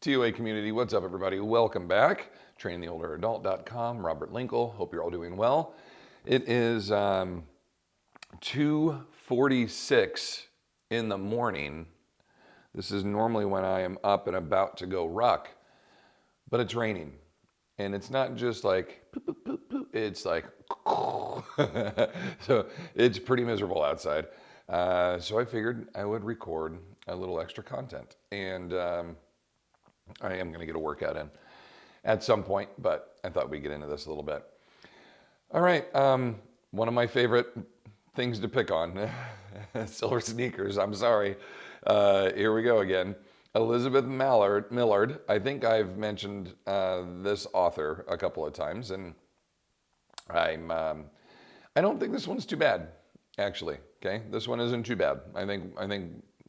TOA community, what's up everybody? Welcome back. TrainingTheOlderAdult.com, Robert Linkul. Hope you're all doing well. It is 2:46 in the morning. This is normally when I am up and about to go ruck, but it's raining. And it's not just like, poop, poop, poop, poop. It's like, so it's pretty miserable outside. So I figured I would record a little extra content. And I am going to get a workout in at some point, but I thought we'd get into this a little bit. All right. One of my favorite things to pick on, silver sneakers. I'm sorry. Here we go again. Elizabeth Millard. I think I've mentioned this author a couple of times, and I don't think this one's too bad, actually. Okay, this one isn't too bad. I think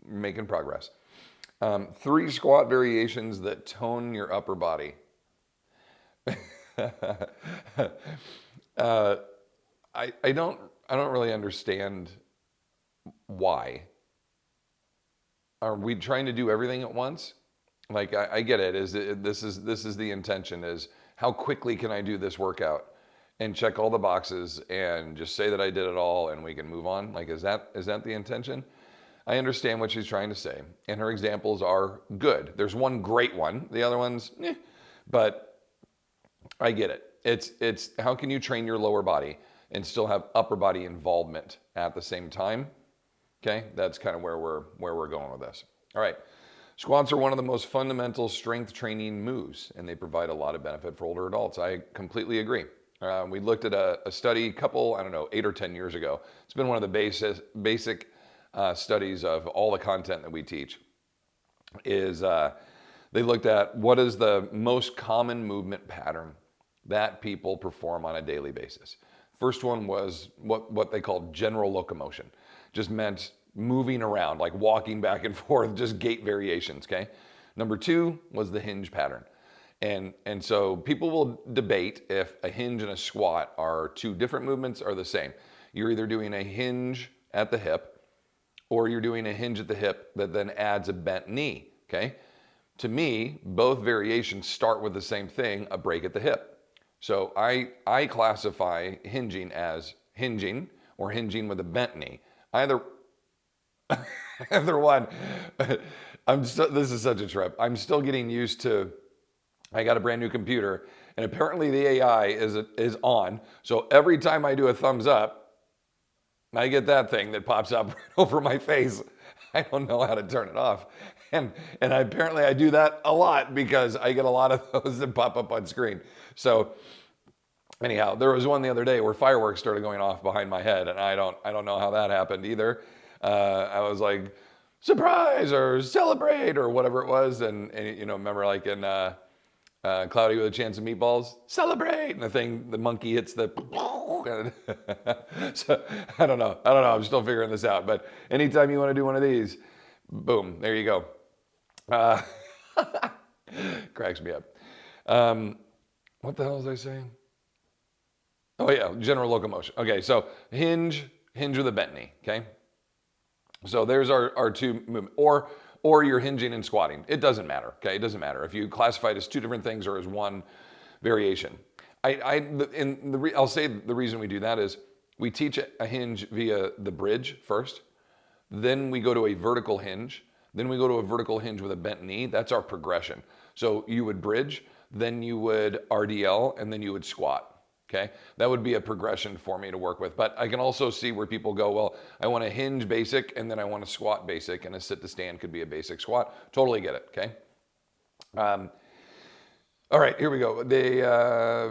making progress. 3 squat variations that tone your upper body. I don't really understand why. Are we trying to do everything at once? Like I get it. This is the intention, is how quickly can I do this workout and check all the boxes and just say that I did it all and we can move on? Like is that the intention? I understand what she's trying to say, and her examples are good. There's one great one, the other one's but I get it. It's how can you train your lower body and still have upper body involvement at the same time? Okay, that's kind of where we're going with this. All right, squats are one of the most fundamental strength training moves, and they provide a lot of benefit for older adults. I completely agree. We looked at a study, I don't know, 8 or 10 years ago. It's been one of the basic studies of all the content that we teach. Is they looked at what is the most common movement pattern that people perform on a daily basis. First one was what they called general locomotion. Just meant moving around, like walking back and forth, just gait variations, okay? Number 2 was the hinge pattern. And so people will debate if a hinge and a squat are 2 different movements or the same. You're either doing a hinge at the hip or you're doing a hinge at the hip that then adds a bent knee, okay? To me, both variations start with the same thing, a break at the hip. So I classify hinging as hinging or hinging with a bent knee. Either one. This is such a trip. I'm still getting used to, I got a brand new computer and apparently the AI is on. So every time I do a thumbs up, I get that thing that pops up right over my face. I don't know how to turn it off. And apparently I do that a lot because I get a lot of those that pop up on screen. So anyhow, there was one the other day where fireworks started going off behind my head, and I don't know how that happened either. I was like, surprise or celebrate or whatever it was, and remember like in Cloudy with a Chance of Meatballs, celebrate, and the monkey hits the. So I don't know. I'm still figuring this out. But anytime you want to do one of these, boom, there you go. Cracks me up. What the hell was I saying? Oh yeah, general locomotion. Okay, so hinge with a bent knee. Okay, so there's our 2 movements, or you're hinging and squatting. It doesn't matter. Okay, it doesn't matter if you classify it as 2 different things or as one variation. I'll say the reason we do that is we teach a hinge via the bridge first, then we go to a vertical hinge, then we go to a vertical hinge with a bent knee. That's our progression. So you would bridge, then you would RDL, and then you would squat. Okay, that would be a progression for me to work with. But I can also see where people go, well, I want a hinge basic and then I want a squat basic, and a sit to stand could be a basic squat. Totally get it. Okay. All right, here we go. They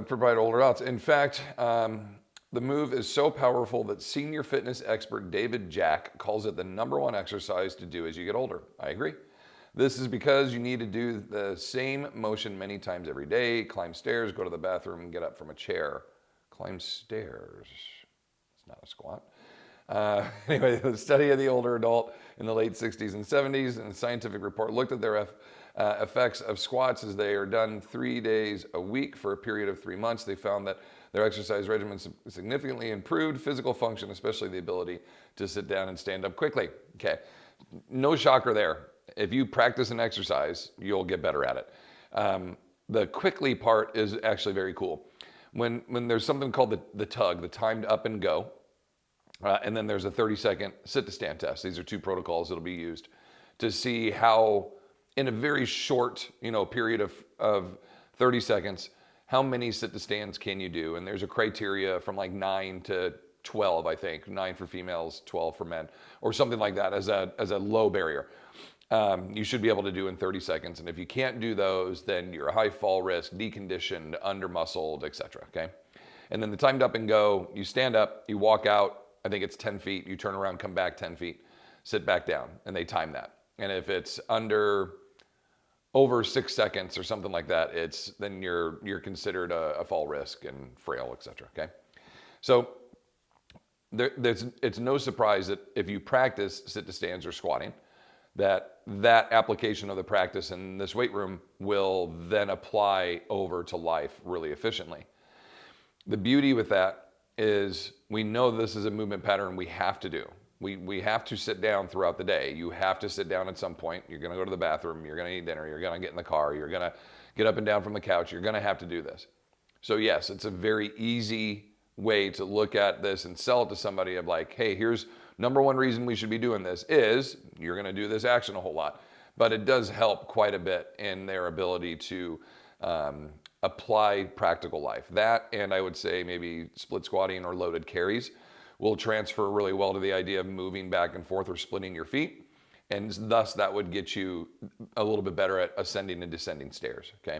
provide older adults. In fact, the move is so powerful that senior fitness expert David Jack calls it the #1 exercise to do as you get older. I agree. This is because you need to do the same motion many times every day. Climb stairs, go to the bathroom, and get up from a chair. Climb stairs. It's not a squat. Anyway, the study of the older adult in the late 60s and 70s, and the scientific report looked at their effects of squats as they are done 3 days a week for a period of 3 months. They found that their exercise regimen significantly improved physical function, especially the ability to sit down and stand up quickly. Okay, no shocker there. If you practice an exercise, you'll get better at it. The quickly part is actually very cool. When there's something called the tug, the timed up and go, and then there's a 30-second sit to stand test. These are two protocols that'll be used to see how, in a very short, period of 30 seconds, how many sit to stands can you do? And there's a criteria from like 9 to 12, I think, 9 for females, 12 for men, or something like that as a low barrier. You should be able to do in 30 seconds. And if you can't do those, then you're a high fall risk, deconditioned, under-muscled, etc. Okay? And then the timed up and go, you stand up, you walk out, I think it's 10 feet, you turn around, come back 10 feet, sit back down, and they time that. And if it's over 6 seconds or something like that, then you're considered a fall risk and frail, etc. Okay? So it's no surprise that if you practice sit to stands or squatting, that application of the practice in this weight room will then apply over to life really efficiently. The beauty with that is we know this is a movement pattern we have to do. We have to sit down throughout the day. You have to sit down at some point. You're going to go to the bathroom. You're going to eat dinner. You're going to get in the car. You're going to get up and down from the couch. You're going to have to do this. So yes, it's a very easy way to look at this and sell it to somebody of like, hey, here's number one reason we should be doing this is you're going to do this action a whole lot. But it does help quite a bit in their ability to apply practical life. That, and I would say maybe split squatting or loaded carries will transfer really well to the idea of moving back and forth or splitting your feet. And thus that would get you a little bit better at ascending and descending stairs, okay?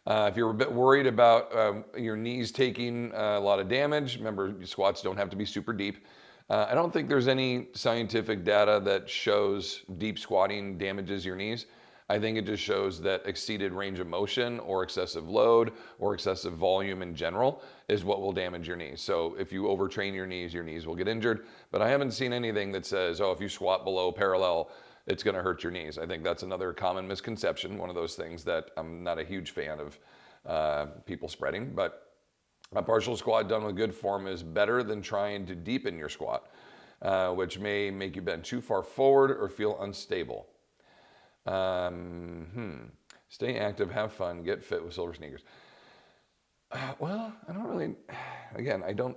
If you're a bit worried about your knees taking a lot of damage, remember squats don't have to be super deep. I don't think there's any scientific data that shows deep squatting damages your knees. I think it just shows that exceeded range of motion or excessive load or excessive volume in general is what will damage your knees. So if you overtrain your knees will get injured. But I haven't seen anything that says, oh, if you squat below parallel, it's going to hurt your knees. I think that's another common misconception, one of those things that I'm not a huge fan of people spreading. But a partial squat done with good form is better than trying to deepen your squat, which may make you bend too far forward or feel unstable. Stay active, have fun, get fit with silver sneakers. Well, I don't really. Again, I don't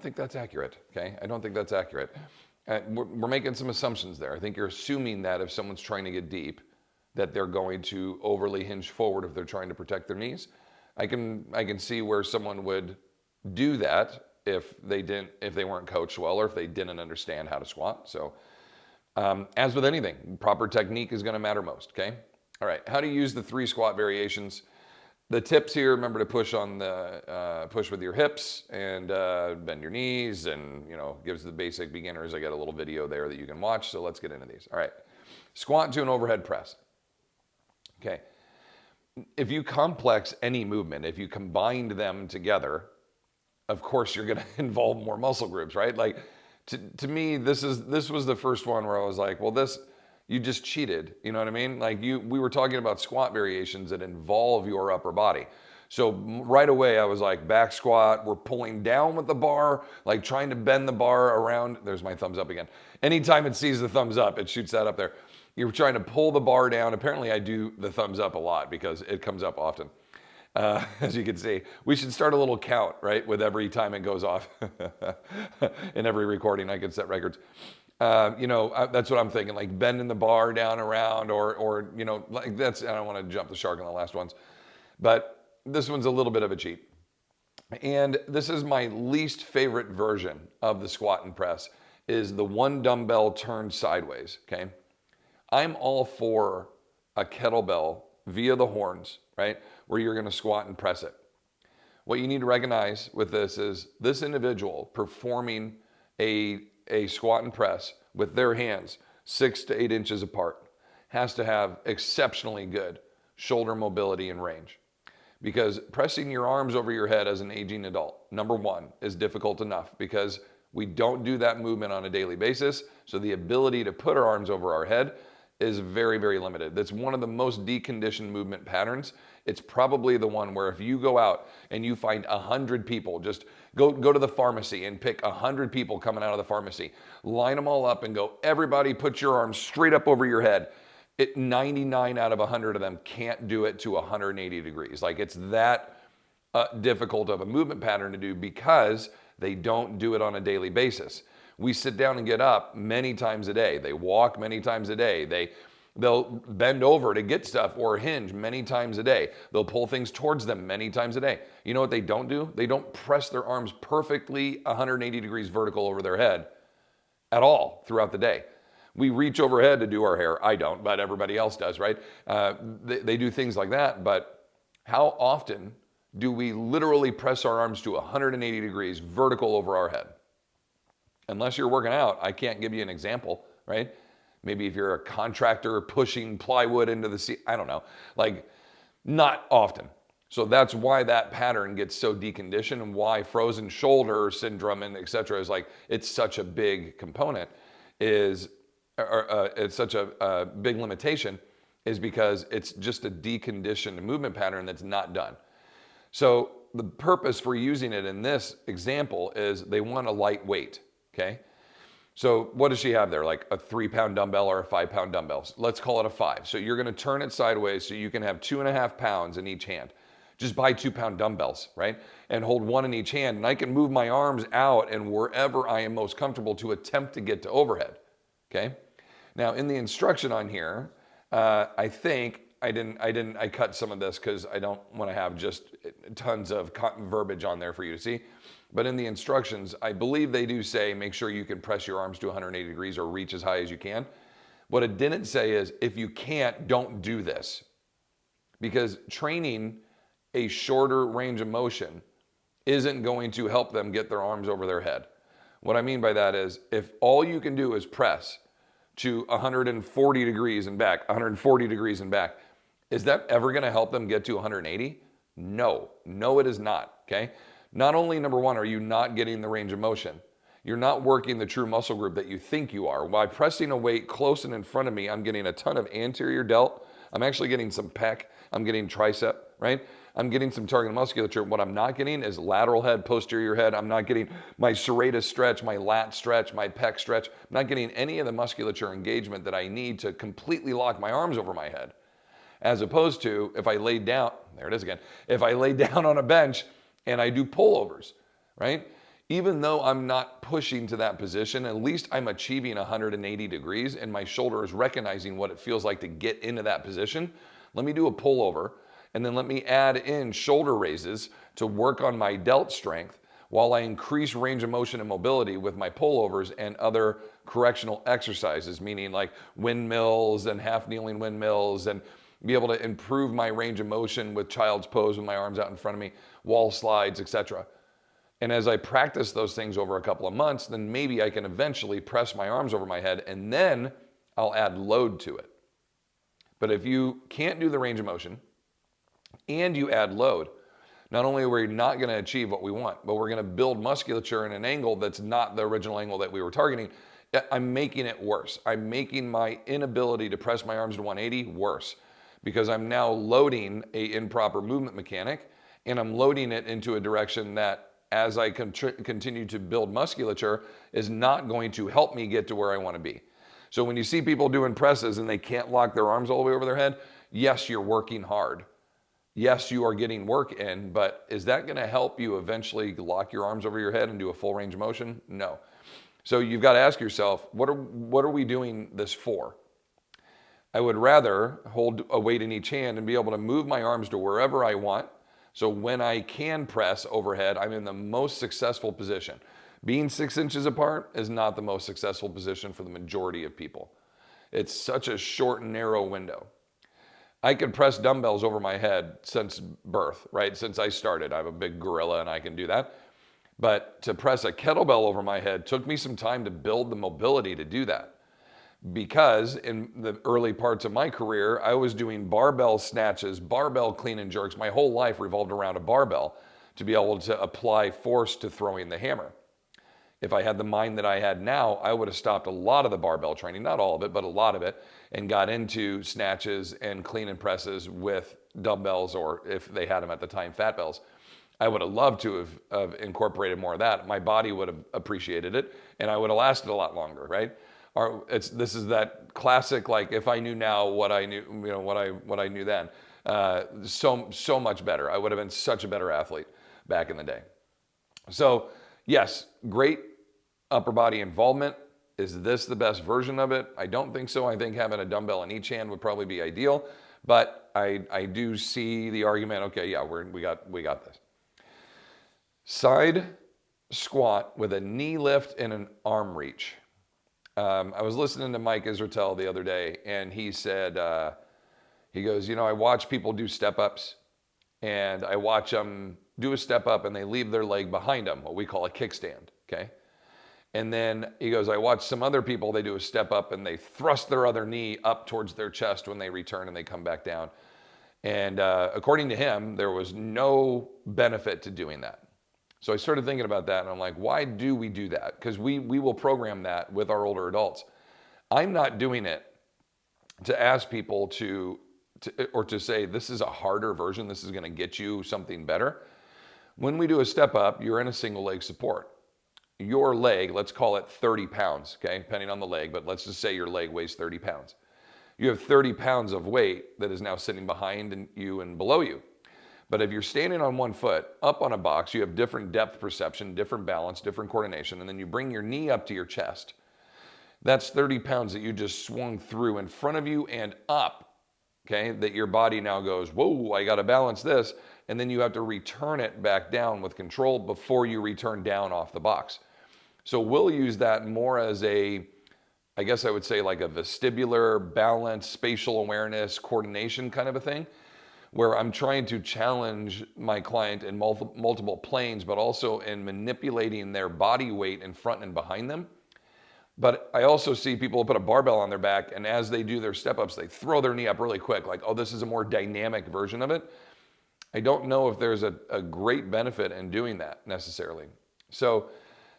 think that's accurate. Okay, I don't think that's accurate. We're making some assumptions there. I think you're assuming that if someone's trying to get deep, that they're going to overly hinge forward if they're trying to protect their knees. I can see where someone would do that if they weren't coached well or if they didn't understand how to squat. So. As with anything, proper technique is going to matter most, okay? All right, how to use the 3 squat variations. The tips here, remember to push with your hips and bend your knees and, gives the basic beginners. I got a little video there that you can watch, so let's get into these. All right, squat to an overhead press. Okay, if you complex any movement, if you combined them together, of course you're going to involve more muscle groups, right? Like, to me, this was the first one where I was like, well, you just cheated. You know what I mean? Like we were talking about squat variations that involve your upper body. So right away I was like, back squat, we're pulling down with the bar, like trying to bend the bar around. There's my thumbs up again. Anytime it sees the thumbs up, it shoots that up there. You're trying to pull the bar down. Apparently I do the thumbs up a lot because it comes up often. As you can see, we should start a little count, right? With every time it goes off. In every recording, I could set records. That's what I'm thinking, like bending the bar down around or like that's, I don't want to jump the shark on the last ones, but this one's a little bit of a cheat. And this is my least favorite version of the squat and press is the one dumbbell turned sideways, okay? I'm all for a kettlebell via the horns, right? Where you're going to squat and press it. What you need to recognize with this is this individual performing a squat and press with their hands 6 to 8 inches apart has to have exceptionally good shoulder mobility and range. Because pressing your arms over your head as an aging adult, number one, is difficult enough because we don't do that movement on a daily basis. So the ability to put our arms over our head is very, very limited. That's one of the most deconditioned movement patterns. It's probably the one where if you go out and you find 100 people, just go to the pharmacy and pick 100 people coming out of the pharmacy, line them all up and go, everybody put your arms straight up over your head. 99 out of 100 of them can't do it to 180 degrees. Like it's that difficult of a movement pattern to do because they don't do it on a daily basis. We sit down and get up many times a day. They walk many times a day. They'll bend over to get stuff or hinge many times a day. They'll pull things towards them many times a day. You know what they don't do? They don't press their arms perfectly 180 degrees vertical over their head at all throughout the day. We reach overhead to do our hair. I don't, but everybody else does, right? They do things like that, but how often do we literally press our arms to 180 degrees vertical over our head? Unless you're working out, I can't give you an example, right? Maybe if you're a contractor pushing plywood into the sea, I don't know. Like, not often. So that's why that pattern gets so deconditioned and why frozen shoulder syndrome and et cetera is like, it's such a big component it's such a big limitation is because it's just a deconditioned movement pattern that's not done. So the purpose for using it in this example is they want a light weight, okay? So what does she have there? Like a 3-pound dumbbell or a 5-pound dumbbell? Let's call it a 5. So you're gonna turn it sideways so you can have 2.5 pounds in each hand. Just buy 2-pound dumbbells, right? And hold one in each hand. And I can move my arms out and wherever I am most comfortable to attempt to get to overhead, okay? Now in the instruction on here, I think I cut some of this because I don't want to have just tons of verbiage on there for you to see. But in the instructions, I believe they do say, make sure you can press your arms to 180 degrees or reach as high as you can. What it didn't say is, if you can't, don't do this. Because training a shorter range of motion isn't going to help them get their arms over their head. What I mean by that is, if all you can do is press to 140 degrees and back, 140 degrees and back, is that ever gonna help them get to 180? No, it is not, okay? Not only, number one, are you not getting the range of motion, you're not working the true muscle group that you think you are. By pressing a weight close and in front of me, I'm getting a ton of anterior delt. I'm actually getting some pec. I'm getting tricep, right? I'm getting some target musculature. What I'm not getting is lateral head, posterior head. I'm not getting my serratus stretch, my lat stretch, my pec stretch. I'm not getting any of the musculature engagement that I need to completely lock my arms over my head. As opposed to if I lay down, there it is again, if I lay down on a bench and I do pullovers, right? Even though I'm not pushing to that position, at least I'm achieving 180 degrees and my shoulder is recognizing what it feels like to get into that position. Let me do a pullover and then let me add in shoulder raises to work on my delt strength while I increase range of motion and mobility with my pullovers and other correctional exercises, meaning like windmills and half kneeling windmills, and be able to improve my range of motion with child's pose with my arms out in front of me, wall slides, etc. And as I practice those things over a couple of months, then maybe I can eventually press my arms over my head and then I'll add load to it. But if you can't do the range of motion and you add load, not only are we not going to achieve what we want, but we're going to build musculature in an angle that's not the original angle that we were targeting. I'm making it worse. I'm making my inability to press my arms to 180 worse because I'm now loading an improper movement mechanic and I'm loading it into a direction that, as I continue to build musculature, is not going to help me get to where I want to be. So when you see people doing presses and they can't lock their arms all the way over their head, yes, you're working hard. Yes, you are getting work in, but is that going to help you eventually lock your arms over your head and do a full range of motion? No. So you've got to ask yourself, what are we doing this for? I would rather hold a weight in each hand and be able to move my arms to wherever I want. So when I can press overhead, I'm in the most successful position. Being 6 inches apart is not the most successful position for the majority of people. It's such a short and narrow window. I could press dumbbells over my head since birth, right? Since I started. I'm a big gorilla and I can do that. But to press a kettlebell over my head took me some time to build the mobility to do that. Because in the early parts of my career, I was doing barbell snatches, barbell clean and jerks. My whole life revolved around a barbell to be able to apply force to throwing the hammer. If I had the mind that I had now, I would have stopped a lot of the barbell training, not all of it, but a lot of it, and got into snatches and clean and presses with dumbbells, or if they had them at the time, fat bells. I would have loved to have incorporated more of that. My body would have appreciated it, and I would have lasted a lot longer, right? This is that classic, like, if I knew now what I knew, what I knew then, so much better. I would have been such a better athlete back in the day. So yes, great upper body involvement. Is this the best version of it? I don't think so. I think having a dumbbell in each hand would probably be ideal, but I do see the argument. Okay, yeah, we got this. Side squat with a knee lift and an arm reach. I was listening to Mike Israetel the other day, and he said, he goes, I watch people do step ups, and I watch them do a step up and they leave their leg behind them, what we call a kickstand, okay? And then he goes, I watch some other people, they do a step up and they thrust their other knee up towards their chest when they return and they come back down. And according to him, there was no benefit to doing that. So I started thinking about that, and I'm like, why do we do that? Because we will program that with our older adults. I'm not doing it to ask people to say, this is a harder version, this is gonna get you something better. When we do a step up, you're in a single leg support. Your leg, let's call it 30 pounds, okay, depending on the leg, but let's just say your leg weighs 30 pounds. You have 30 pounds of weight that is now sitting behind you and below you. But if you're standing on one foot, up on a box, you have different depth perception, different balance, different coordination, and then you bring your knee up to your chest. That's 30 pounds that you just swung through in front of you and up, okay? That your body now goes, whoa, I gotta balance this, and then you have to return it back down with control before you return down off the box. So we'll use that more as I guess I would say like a vestibular, balance, spatial awareness, coordination kind of a thing, where I'm trying to challenge my client in multiple planes, but also in manipulating their body weight in front and behind them. But I also see people put a barbell on their back, and as they do their step-ups, they throw their knee up really quick, like, oh, this is a more dynamic version of it. I don't know if there's a great benefit in doing that necessarily. So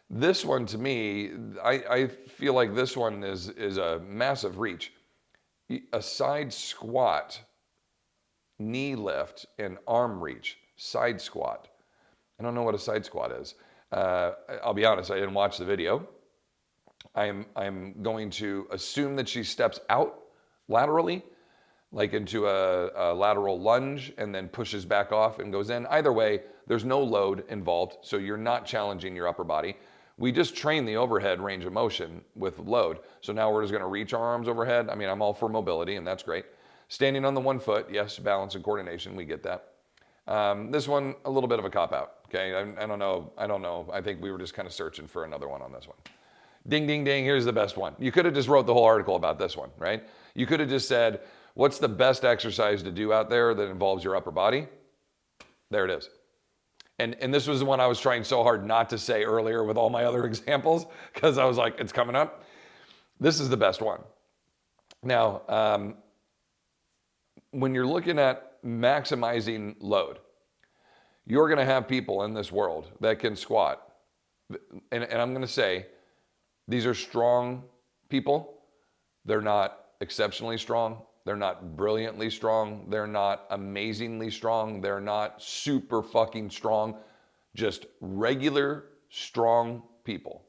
this one, to me, I feel like this one is a massive reach. A side squat, knee lift, and arm reach. Side squat. I don't know what a side squat is. I'll be honest, I didn't watch the video. I'm going to assume that she steps out laterally, like into a lateral lunge, and then pushes back off and goes in. Either way, there's no load involved, so you're not challenging your upper body. We just train the overhead range of motion with load. So now we're just gonna reach our arms overhead. I mean, I'm all for mobility, and that's great. Standing on the one foot, yes, balance and coordination, we get that. This one, a little bit of a cop-out, okay? I don't know. I think we were just kind of searching for another one on this one. Ding, ding, ding, here's the best one. You could have just wrote the whole article about this one, right? You could have just said, what's the best exercise to do out there that involves your upper body? There it is. And this was the one I was trying so hard not to say earlier with all my other examples, because I was like, it's coming up. This is the best one. Now, when you're looking at maximizing load, you're gonna have people in this world that can squat. And I'm gonna say, these are strong people. They're not exceptionally strong. They're not brilliantly strong. They're not amazingly strong. They're not super fucking strong. Just regular, strong people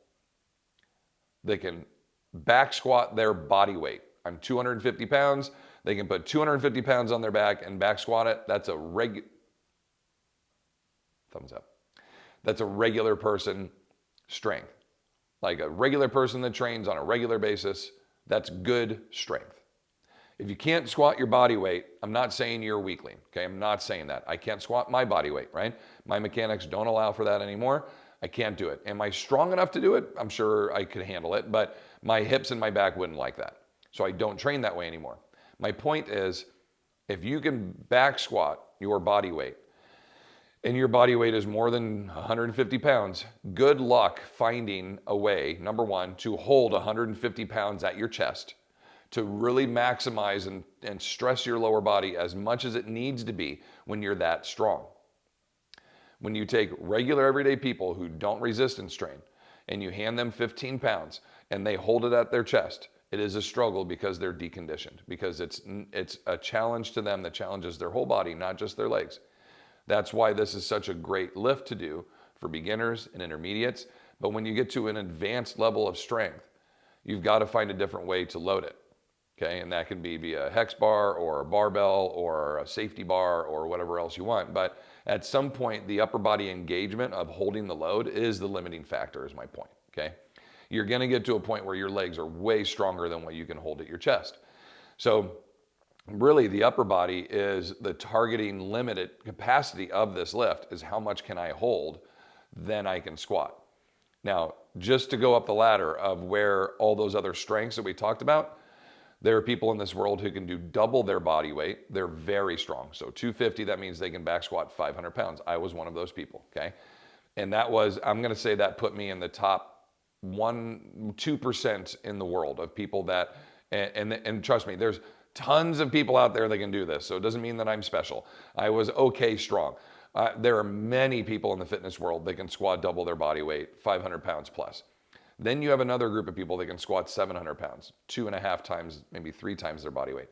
that can back squat their body weight. I'm 250 pounds. They can put 250 pounds on their back and back squat it. That's a thumbs up. That's a regular person strength. Like a regular person that trains on a regular basis, that's good strength. If you can't squat your body weight, I'm not saying you're a weakling, okay? I'm not saying that. I can't squat my body weight, right? My mechanics don't allow for that anymore. I can't do it. Am I strong enough to do it? I'm sure I could handle it, but my hips and my back wouldn't like that. So I don't train that way anymore. My point is, if you can back squat your body weight, and your body weight is more than 150 pounds, good luck finding a way, number one, to hold 150 pounds at your chest, to really maximize and stress your lower body as much as it needs to be when you're that strong. When you take regular everyday people who don't resistance train, and you hand them 15 pounds, and they hold it at their chest, It is a struggle because they're deconditioned, because it's a challenge to them that challenges their whole body, not just their legs. That's why this is such a great lift to do for beginners and intermediates. But when you get to an advanced level of strength, you've got to find a different way to load it. Okay, and that can be via a hex bar or a barbell or a safety bar or whatever else you want. But at some point, the upper body engagement of holding the load is the limiting factor, is my point. Okay, you're going to get to a point where your legs are way stronger than what you can hold at your chest. So really, the upper body is the targeting limited capacity of this lift, is how much can I hold, then I can squat. Now, just to go up the ladder of where all those other strengths that we talked about, there are people in this world who can do double their body weight. They're very strong. So 250, that means they can back squat 500 pounds. I was one of those people, okay? And that was, I'm gonna say that put me in the top 2% in the world of people that, and trust me, there's tons of people out there that can do this. So it doesn't mean that I'm special. I was okay strong. There are many people in the fitness world that can squat double their body weight, 500 pounds plus. Then you have another group of people that can squat 700 pounds, 2.5 times, maybe 3 times their body weight.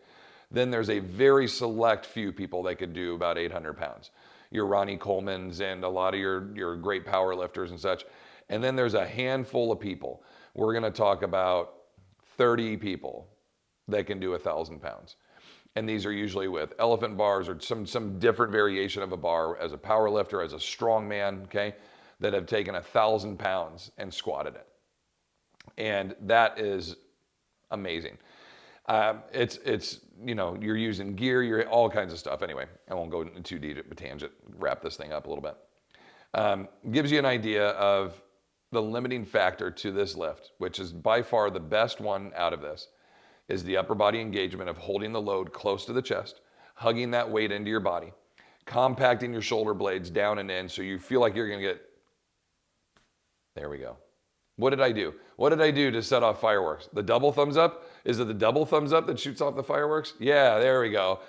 Then there's a very select few people that could do about 800 pounds. Your Ronnie Colemans and a lot of your great power lifters and such. And then there's a handful of people. We're gonna talk about 30 people that can do 1,000 pounds. And these are usually with elephant bars or some different variation of a bar as a power lifter, as a strong man, okay, that have taken 1,000 pounds and squatted it. And that is amazing. It's you're using gear, you're all kinds of stuff. Anyway, I won't go into too deep of a tangent, wrap this thing up a little bit. Gives you an idea of the limiting factor to this lift, which is by far the best one out of this, is the upper body engagement of holding the load close to the chest, hugging that weight into your body, compacting your shoulder blades down and in so you feel like you're gonna get, there we go. What did I do? What did I do to set off fireworks? The double thumbs up? Is it the double thumbs up that shoots off the fireworks? Yeah, there we go.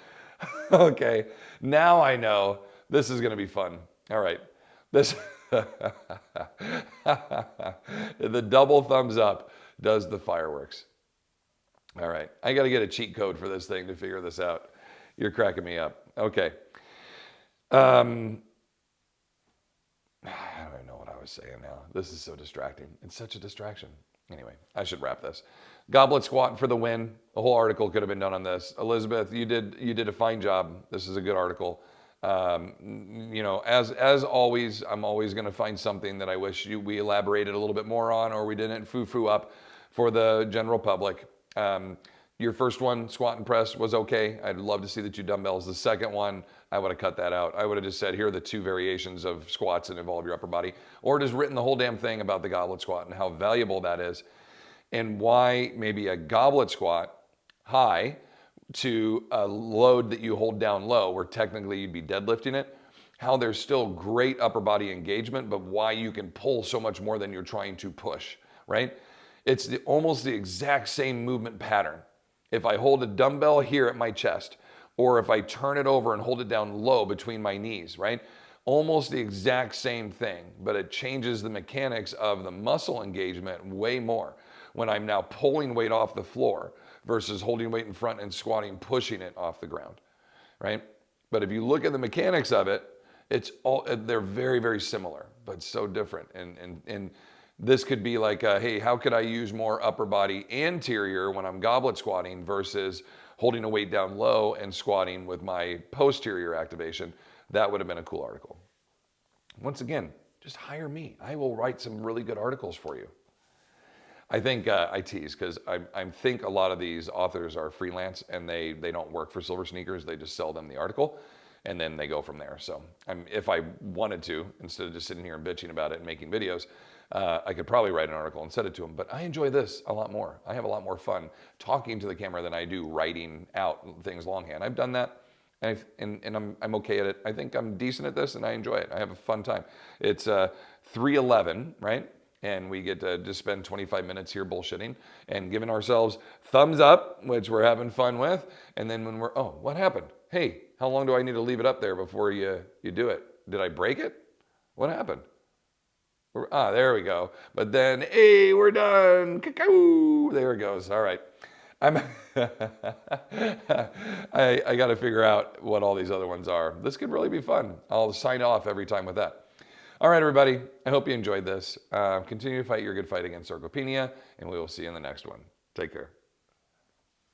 Okay, now I know this is gonna be fun. All right, this, the double thumbs up does the fireworks. All right, I gotta get a cheat code for this thing to figure this out. You're cracking me up. Okay. I don't even know what I was saying now. This is so distracting. It's such a distraction. Anyway, I should wrap this. Goblet squat for the win. A whole article could have been done on this. Elizabeth, you did a fine job. This is a good article. As always, I'm always going to find something that I wish we elaborated a little bit more on, or we didn't foo-foo up for the general public. Your first one, squat and press, was okay. I'd love to see the 2 dumbbells. The second one, I would have cut that out. I would have just said, here are the 2 variations of squats that involve your upper body, or just written the whole damn thing about the goblet squat and how valuable that is, and why maybe a goblet squat high to a load that you hold down low, where technically you'd be deadlifting it, how there's still great upper body engagement, but why you can pull so much more than you're trying to push, right? It's almost the exact same movement pattern. If I hold a dumbbell here at my chest, or if I turn it over and hold it down low between my knees, right? Almost the exact same thing, but it changes the mechanics of the muscle engagement way more when I'm now pulling weight off the floor versus holding weight in front and squatting, pushing it off the ground, right? But if you look at the mechanics of it, they're very, very similar, but so different. And this could be like, hey, how could I use more upper body anterior when I'm goblet squatting versus holding a weight down low and squatting with my posterior activation? That would have been a cool article. Once again, just hire me. I will write some really good articles for you. I think I tease because I think a lot of these authors are freelance and they don't work for Silver Sneakers. They just sell them the article and then they go from there. So if I wanted to, instead of just sitting here and bitching about it and making videos, I could probably write an article and send it to them. But I enjoy this a lot more. I have a lot more fun talking to the camera than I do writing out things longhand. I've done that. And I'm okay at it. I think I'm decent at this and I enjoy it. I have a fun time. It's 3:11, right? And we get to just spend 25 minutes here bullshitting and giving ourselves thumbs up, which we're having fun with. And then when oh, what happened? Hey, how long do I need to leave it up there before you do it? Did I break it? What happened? There we go. But then, hey, we're done. Cacao. There it goes. All right. I'm I got to figure out what all these other ones are. This could really be fun. I'll sign off every time with that. All right, everybody. I hope you enjoyed this. Continue to fight your good fight against sarcopenia, and we will see you in the next one. Take care.